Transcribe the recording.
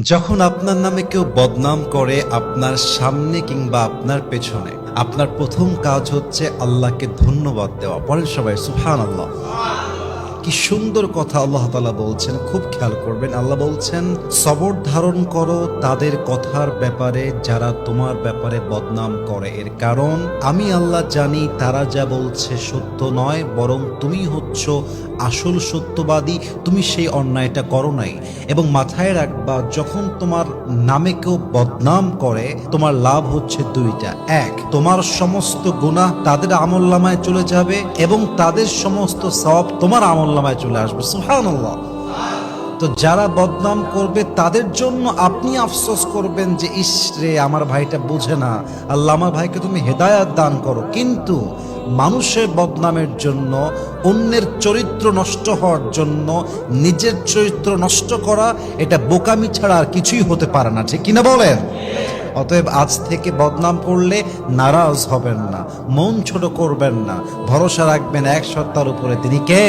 যখন আপনার নামে কেউ বদনাম করে আপনার সামনে কিংবা আপনার পেছনে, আপনার প্রথম কাজ হচ্ছে আল্লাহকে ধন্যবাদ দেওয়া। পরের সবাই সুবহানাল্লাহ। কি সুন্দর কথা আল্লাহ তাআলা বলছেন, খুব খেয়াল করবেন। আল্লাহ বলছেন, সবর ধারণ করো তাদের কথার ব্যাপারে যারা তোমার ব্যাপারে বদনাম করে। এর কারণ আমি আল্লাহ জানি তারা যা বলছে সত্য নয়, বরং তুমি হচ্ছ আসল সত্যবাদী। তুমি সেই অন্যায়টা করো নাই। এবং মাথায় রাখবা, যখন তোমার নামে কেউ বদনাম করে তোমার লাভ হচ্ছে দুইটা। এক, তোমার সমস্ত গুনাহ তাদের আমলনামায় চলে যাবে এবং তাদের সমস্ত সওয়াব তোমার আমলনামায় চলে আসবে। সুবহানাল্লাহ। তো যারা বদনাম করবে তাদের জন্য আপনি আফসোস করবেন যে ইস রে, আমার ভাইটা বোঝে না, আল্লাহ আমার ভাইকে তুমি হেদায়াত দান করো। কিন্তু মানুষের বদনামের জন্য, অন্যের চরিত্র নষ্ট হওয়ার জন্য নিজের চরিত্র নষ্ট করা, এটা বোকামি ছাড়া আর কিছুই হতে পারে না। ঠিক কিনা বলেন? অতএব আজ থেকে বদনাম করলে নারাজ হবেন না, মন ছোট করবেন না, ভরসা রাখবেন এক সত্তার উপরে, তিনি কে?